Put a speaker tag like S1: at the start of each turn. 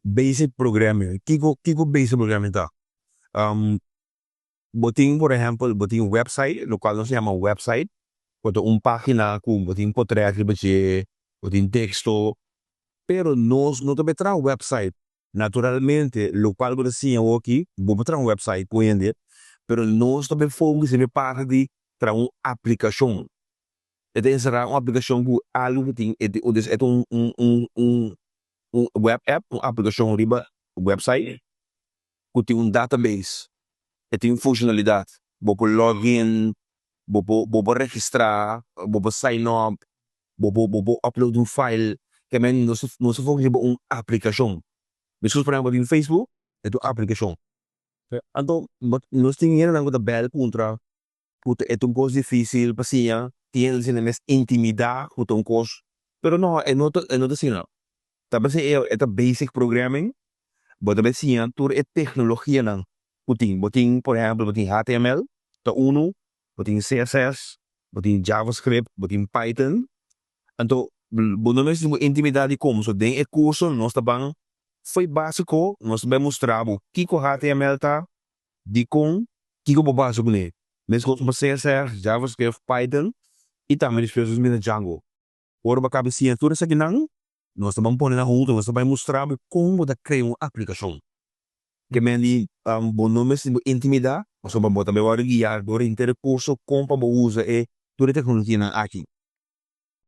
S1: basic programming. Kiko basic programming tá? Um, boting, por ejemplo, boting website, lo cual no se llama website. Quando página com boting potreaje, boting texto, pero no te meterá un website. Naturalmente, lo cual você sim aqui, vou botar um website com ele, pero nós também fomos em parte de para uma aplicação. Então, será uma aplicação com algo que tem, é um web app, uma aplicação riba, website, que tem um database, e tem funcionalidade. Vou login, vou registrar, vou sign up, vou upload um file, que men não se focus uma aplicação. Misal por exemplo, em Facebook, é uma aplicação. Então, nós temos que ter bela contra, puta, é um coisa difícil, paciência, tem que mais intimidar, puta, um coisa. Pero não, é não assim, não. Também é basic programming, mas também sim, tudo é tecnologia, não. Botin, por exemplo, botin HTML, tá uno, botin CSS, botin JavaScript, botin Python. Então, não nós temos intimidade como, so, tem é curso, nós também foi básico, nós também mostramos o que o HTML tá, de com, que o básico nele. Mesmo com CSS, JavaScript, Python, e também as pessoas me Django. Ora, para cabecinha, tudo isso aqui não, nós também põe na junta, nós também mostramos como da criar uma aplicação. Que me ali, bom nome, intimidade, nós também também vai guiar, durante o curso, como para usar e toda a tecnologia aqui.